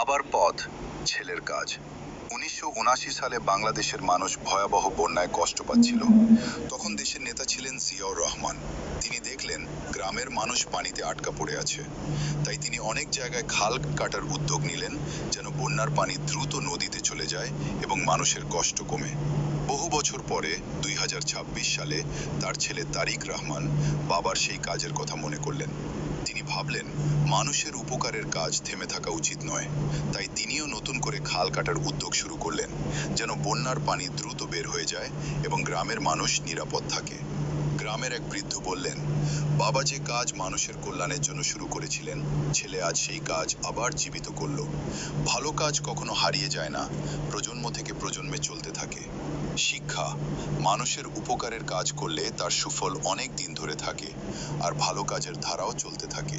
বাবার পথ, ছেলের কাজ। ১৯৭৯ সালে বাংলাদেশের মানুষ ভয়াবহ বন্যায় কষ্ট পাচ্ছিল। তখন দেশের নেতা ছিলেন জিয়াউর রহমান। তিনি দেখলেন গ্রামের মানুষ পানিতে আটকা পড়ে আছে। তাই তিনি অনেক জায়গায় খাল কাটার উদ্যোগ নিলেন, যেন বন্যার পানি দ্রুত নদীতে চলে যায় এবং মানুষের কষ্ট কমে। বহু বছর পরে ২০২৬ সালে তার ছেলে তারিক রহমান বাবার সেই কাজের কথা মনে করলেন। তিনি ভাবলেন, মানুষের উপকারের কাজ থেমে থাকা উচিত নয়। তাই তিনিও নতুন করে খাল কাটার উদ্যোগ শুরু করলেন, যেন বন্যার পানি দ্রুত বের হয়ে যায় এবং গ্রামের মানুষ নিরাপদ থাকে। গ্রামের এক বৃদ্ধ বললেন, বাবা যে কাজ মানুষের কল্যাণের জন্য শুরু করেছিলেন, ছেলে আজ সেই কাজ আবার জীবিত করল। ভালো কাজ কখনো হারিয়ে যায় না, প্রজন্ম থেকে প্রজন্মে চলতে থাকে। শিক্ষা: মানুষের উপকারের কাজ করলে তার সুফল অনেক দিন ধরে থাকে, আর ভালো কাজের ধারাও চলতে থাকে।